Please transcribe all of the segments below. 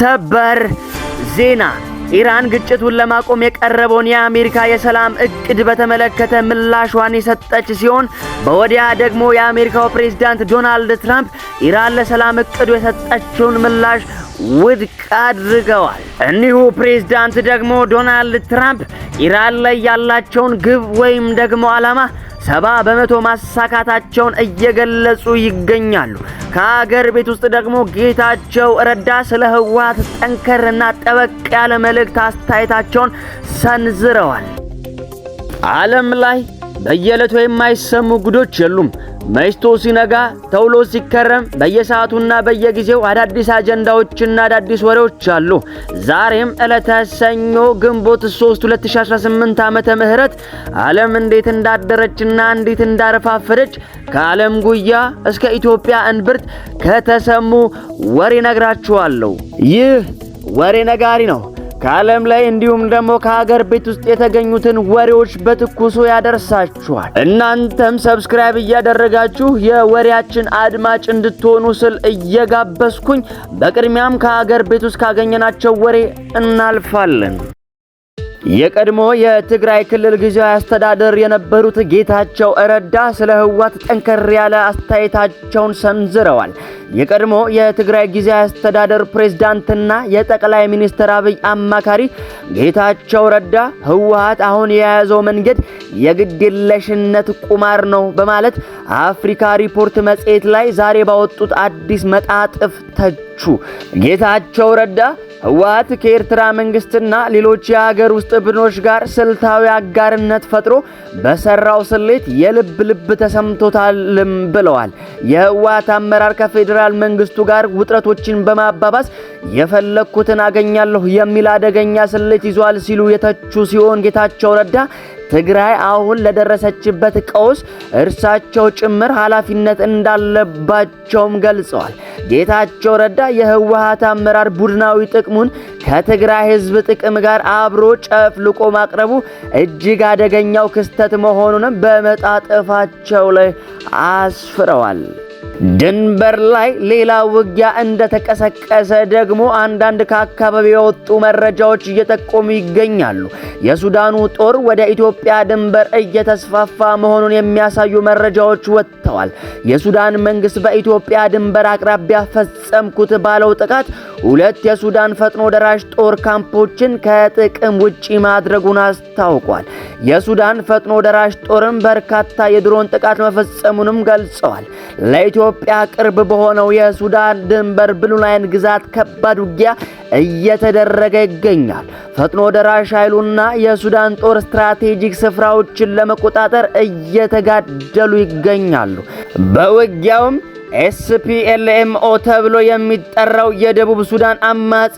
ሰበር ዜና ኢራን ግጭቱን ለማቆም የቀረበውን የአሜሪካ የሰላም እቅድ በተመለከተ ምላሿን የሰጠች ሲሆን በወዲያ ደግሞ የአሜሪካው ፕሬዝዳንት ዶናልድ ትራምፕ ኢራን ለሰላም እቅዱ የሰጠችውን ምላሽ ውድቅ አድርገዋል። እኒሁ ፕሬዝዳንት ደግሞ ዶናልድ ትራምፕ ኢራን ላይ ያላቸውን ግብ ወይም ደግሞ ዓላማ 70% ማሳካታቸውን እየገለጹ ይገኛሉ። ከሀገር ቤት ውስጥ ደግሞ ጌታቸው ረዳ ስለ ህወሓት ጠንከርና ጠበቅ ያለ መልእክት አስተያየታቸውን ሰንዝረዋል። ዓለም ላይ በየዕለቱ የማይሰሙ ጉዶች የሉም። መሽቶ ሲነጋ ተውሎ ሲከረም በየሰዓቱና በየጊዜው አዳዲስ አጀንዳዎችና አዳዲስ ወሬዎች አሉ። ዛሬም ዕለተ ሰኞ ግንቦት 3 2018 ዓመተ ምህረት ዓለም እንዴት እንዳደረችና እንዴት እንዳረፋፈደች ከዓለም ጉያ እስከ ኢትዮጵያ እንብርት ከተሰሙ ወሬ ነግራችኋለሁ። ይህ ወሬ ነጋሪ ነው። ከዓለም ላይ እንዲሁም ደግሞ ከሀገር ቤት ውስጥ የተገኙትን ወሬዎች በትኩሱ ያደርሳችኋል። እናንተም ሰብስክራይብ እያደረጋችሁ የወሬያችን አድማጭ እንድትሆኑ ስል እየጋበዝኩኝ በቅድሚያም ከሀገር ቤት ውስጥ ካገኘናቸው ወሬ እናልፋለን። የቀድሞ የትግራይ ክልል ጊዜያዊ አስተዳደር የነበሩት ጌታቸው ረዳ ስለ ህወሓት ጠንከር ያለ አስተያየታቸውን ሰንዝረዋል። የቀድሞ የትግራይ ጊዜያዊ አስተዳደር ፕሬዝዳንትና የጠቅላይ ሚኒስትር አብይ አማካሪ ጌታቸው ረዳ ህወሓት አሁን የያዘው መንገድ የግድየለሽነት ቁማር ነው በማለት አፍሪካ ሪፖርት መጽሔት ላይ ዛሬ ባወጡት አዲስ መጣጥፍ ተቹ። ጌታቸው ረዳ ህወሓት ከኤርትራ መንግስትና ሌሎች የሀገር ውስጥ ቡድኖች ጋር ስልታዊ አጋርነት ፈጥሮ በሰራው ስሌት የልብ ተሰምቶታልም ብለዋል። የህወሓት አመራር ከፌዴራል መንግስቱ ጋር ውጥረቶችን በማባባስ የፈለኩትን አገኛለሁ የሚል አደገኛ ስሌት ይዟል ሲሉ የተቹ ሲሆን ጌታቸው ረዳ ትግራይ አሁን ለደረሰችበት ቀውስ እርሳቸው ጭምር ኃላፊነት እንዳለባቸውም ገልጸዋል። ጌታቸው ረዳ የህወሓት አመራር ቡድናዊ ጥቅሙን ከትግራይ ህዝብ ጥቅም ጋር አብሮ ጨፍልቆ ማቅረቡ እጅግ አደገኛው ክስተት መሆኑንም በመጣጥፋቸው ላይ አስፍረዋል። ድንበር ላይ ሌላ ውጊያ እንደተቀሰቀሰ ደግሞ አንዳንድ ከአካባቢ የወጡ መረጃዎች እየጠቆሙ ይገኛሉ። የሱዳኑ ጦር ወደ ኢትዮጵያ ድንበር እየተስፋፋ መሆኑን የሚያሳዩ መረጃዎች ወጥተዋል። የሱዳን መንግስት በኢትዮጵያ ድንበር አቅራቢያ ፈጸምኩት ባለው ጥቃት 2 የሱዳን ፈጥኖ ደራሽ ጦር ካምፖችን ከጥቅም ውጪ ማድረጉን አስታውቋል። የሱዳን ፈጥኖ ደራሽ ጦርም በርካታ የድሮን ጥቃት መፈጸሙንም ገልጸዋል። ለኢትዮጵያ ቅርብ በሆነው የሱዳን ድንበር ብሉ ናይል ግዛት ከባድ ውጊያ እየተደረገ ይገኛል። ፈጥኖ ደራሽ ኃይሉና የሱዳን ጦር ስትራቴጂክ ስፍራዎችን ለመቆጣጠር እየተጋደሉ ይገኛሉ። በውጊያውም SPLMO ተብሎ የሚጠራው የደቡብ ሱዳን አማጺ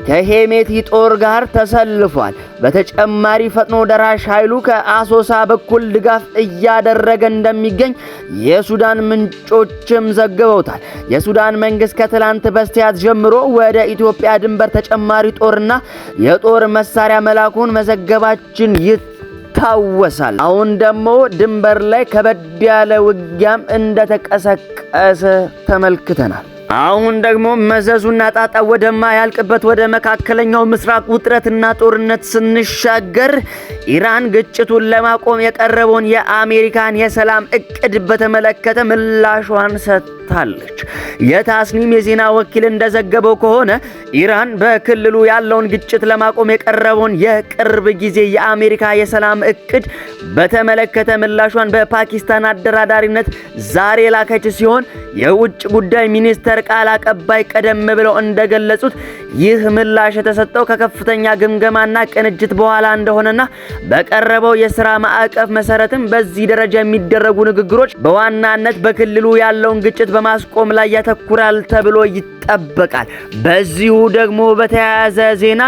ከሄሜቲ ጦር ጋር ተሰልፏል። በተጨማሪ ፈጥኖ ደራሽ ኃይሉ ከአሶሳ በኩል ድጋፍ እያደረገ እንደሚገኝ የሱዳን ምንጮችም ዘግበውታል። የሱዳን መንግስት ከትላንት በስቲያ ጀምሮ ወደ ኢትዮጵያ ድንበር ተጨማሪ ጦርና የጦር መሳሪያ መላኩን መዘገባችን ይታወሳል። አሁን ደግሞ ድንበር ላይ ከበድ ያለ ውጊያም እንደተቀሰቀሰ ተመልክተናል። አሁን ደግሞ መዘዙና ጣጣ ወደማያልቅበት ወደ መካከለኛው ምስራቅ ውጥረትና ጦርነት ስንሻገር ኢራን ግጭቱን ለማቆም የቀረበውን የአሜሪካን የሰላም እቅድ በተመለከተ ምላሿን ሰጥታለች። የታስኒም የዜና ወኪል እንደዘገበው ከሆነ ኢራን በክልሉ ያለውን ግጭት ለማቆም የቀረበውን የቅርብ ጊዜ የአሜሪካ የሰላም እቅድ በተመለከተ ምላሿን በፓኪስታን አደራዳሪነት ዛሬ ላከች ሲሆን የውጭ ጉዳይ ሚኒስተር ቃል አቀባይ ቀደም ብለው እንደገለጹት ይህ ምላሽ የተሰጠው ከከፍተኛ ግምገማና ቅንጅት በኋላ እንደሆነና በቀረበው የሥራ ማዕቀፍ መሰረትም በዚህ ደረጃ የሚደረጉ ንግግሮች በዋናነት በክልሉ ያለውን ግጭት በማስቆም ላይ ያተኩራል ተብሎ ይጠበቃል። በዚሁ ደግሞ በተያያዘ ዜና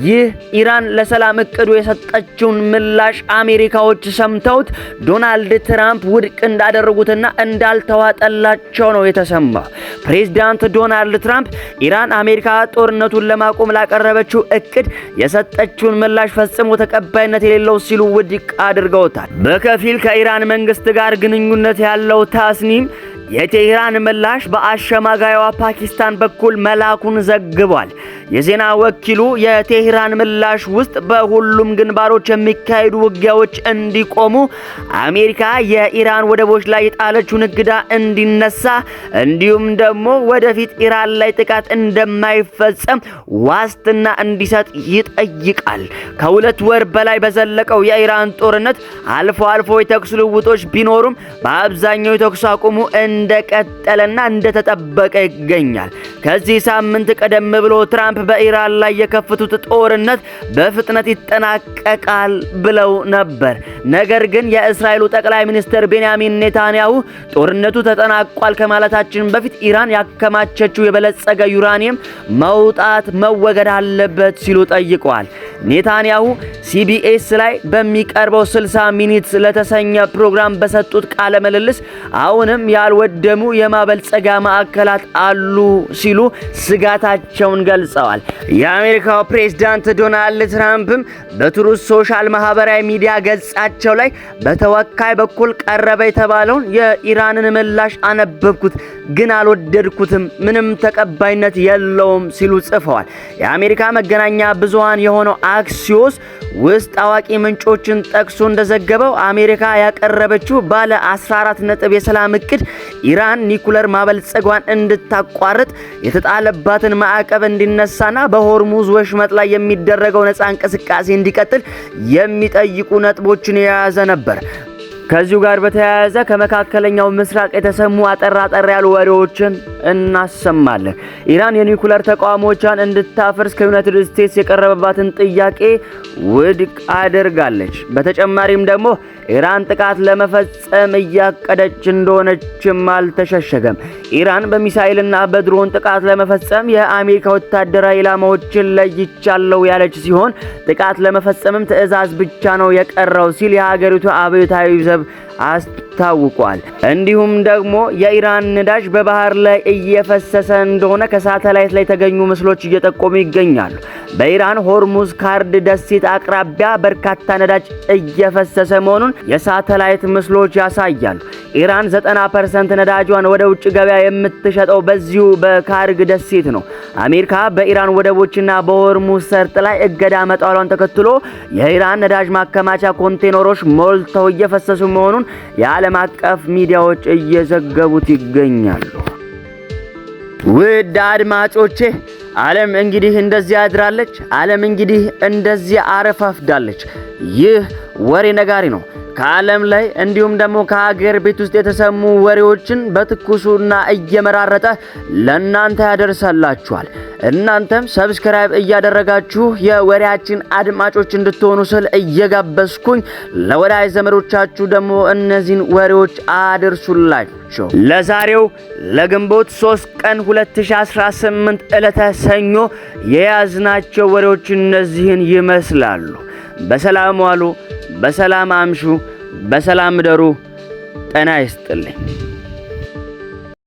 ይህ ኢራን ለሰላም እቅዱ የሰጠችውን ምላሽ አሜሪካዎች ሰምተውት ዶናልድ ትራምፕ ውድቅ እንዳደረጉትና እንዳልተዋጠላቸው ነው የተሰማው። ፕሬዝዳንት ዶናልድ ትራምፕ ኢራን አሜሪካ ጦርነቱን ለማቆም ላቀረበችው እቅድ የሰጠችውን ምላሽ ፈጽሞ ተቀባይነት የሌለው ሲሉ ውድቅ አድርገውታል። በከፊል ከኢራን መንግስት ጋር ግንኙነት ያለው ታስኒም የቴህራን ምላሽ በአሸማጋይዋ ፓኪስታን በኩል መላኩን ዘግቧል። የዜና ወኪሉ የቴህራን ምላሽ ውስጥ በሁሉም ግንባሮች የሚካሄዱ ውጊያዎች እንዲቆሙ፣ አሜሪካ የኢራን ወደቦች ላይ የጣለችውን እገዳ እንዲነሳ፣ እንዲሁም ደግሞ ወደፊት ኢራን ላይ ጥቃት እንደማይፈጸም ዋስትና እንዲሰጥ ይጠይቃል። ከ2 ወር በላይ በዘለቀው የኢራን ጦርነት አልፎ አልፎ የተኩስ ልውጦች ቢኖሩም በአብዛኛው የተኩስ አቁሙ እንደቀጠለና እንደተጠበቀ ይገኛል። ከዚህ ሳምንት ቀደም ብሎ ትራምፕ በኢራን ላይ የከፈቱት ጦርነት በፍጥነት ይጠናቀቃል ብለው ነበር። ነገር ግን የእስራኤሉ ጠቅላይ ሚኒስትር ቤንያሚን ኔታንያሁ ጦርነቱ ተጠናቋል ከማለታችን በፊት ኢራን ያከማቸችው የበለጸገ ዩራኒየም መወገድ አለበት ሲሉ ጠይቀዋል። ኔታንያሁ ሲቢኤስ ላይ በሚቀርበው 60 ሚኒትስ ለተሰኘ ፕሮግራም በሰጡት ቃለ ምልልስ አሁንም ያልወደሙ የማበልጸጊያ ማዕከላት አሉ ሲሉ ስጋታቸውን ገልጸዋል። የአሜሪካው ፕሬዝዳንት ዶናልድ ትራምፕም በትሩዝ ሶሻል ማህበራዊ ሚዲያ ገጻቸው ላይ በተወካይ በኩል ቀረበ የተባለውን የኢራንን ምላሽ አነበብኩት፣ ግን አልወደድኩትም፣ ምንም ተቀባይነት የለውም ሲሉ ጽፈዋል። የአሜሪካ መገናኛ ብዙሃን የሆነው አክሲዮስ ውስጥ አዋቂ ምንጮችን ጠቅሶ እንደዘገበው አሜሪካ ያቀረበችው ባለ 14 ነጥብ የሰላም እቅድ ኢራን ኒኩለር ማበልጸጓን እንድታቋርጥ፣ የተጣለባትን ማዕቀብ እንዲነሳና በሆርሙዝ ወሽመጥ ላይ የሚደረገው ነፃ እንቅስቃሴ እንዲቀጥል የሚጠይቁ ነጥቦችን የያዘ ነበር። ከዚሁ ጋር በተያያዘ ከመካከለኛው ምስራቅ የተሰሙ አጠር ያሉ ወሬዎችን እናሰማለን። ኢራን የኒኩለር ተቋሞቿን እንድታፈርስ ከዩናይትድ ስቴትስ የቀረበባትን ጥያቄ ውድቅ አድርጋለች። በተጨማሪም ደግሞ ኢራን ጥቃት ለመፈጸም እያቀደች እንደሆነችም አልተሸሸገም። ኢራን በሚሳኤልና በድሮን ጥቃት ለመፈጸም የአሜሪካ ወታደራዊ ኢላማዎችን ለይቻለው ያለች ሲሆን ጥቃት ለመፈጸምም ትዕዛዝ ብቻ ነው የቀረው ሲል የሀገሪቱ አብዮታዊ ዘብ አስታውቋል። እንዲሁም ደግሞ የኢራን ነዳጅ በባህር ላይ እየፈሰሰ እንደሆነ ከሳተላይት ላይ የተገኙ ምስሎች እየጠቆሙ ይገኛሉ። በኢራን ሆርሙዝ ካርድ ደሴት አቅራቢያ በርካታ ነዳጅ እየፈሰሰ መሆኑን የሳተላይት ምስሎች ያሳያሉ። ኢራን 90% ነዳጇን ወደ ውጭ ገበያ የምትሸጠው በዚሁ በካርግ ደሴት ነው። አሜሪካ በኢራን ወደቦችና በሆርሙዝ ሰርጥ ላይ እገዳ መጣሏን ተከትሎ የኢራን ነዳጅ ማከማቻ ኮንቴነሮች ሞልተው እየፈሰሱ መሆኑን የዓለም አቀፍ ሚዲያዎች እየዘገቡት ይገኛሉ። ውድ አድማጮቼ ዓለም እንግዲህ እንደዚህ አድራለች። ዓለም እንግዲህ እንደዚህ አረፋፍዳለች። ይህ ወሬ ነጋሪ ነው። ከዓለም ላይ እንዲሁም ደግሞ ከሀገር ቤት ውስጥ የተሰሙ ወሬዎችን በትኩሱና እየመራረጠ ለእናንተ ያደርሳላችኋል። እናንተም ሰብስክራይብ እያደረጋችሁ የወሬያችን አድማጮች እንድትሆኑ ስል እየጋበዝኩኝ ለወዳጅ ዘመዶቻችሁ ደግሞ እነዚህን ወሬዎች አድርሱላቸው። ለዛሬው ለግንቦት 3 ቀን 2018 ዕለተ ሰኞ የያዝናቸው ወሬዎች እነዚህን ይመስላሉ። በሰላም ዋሉ፣ በሰላም አምሹ፣ በሰላም እደሩ። ጤና ይስጥልኝ።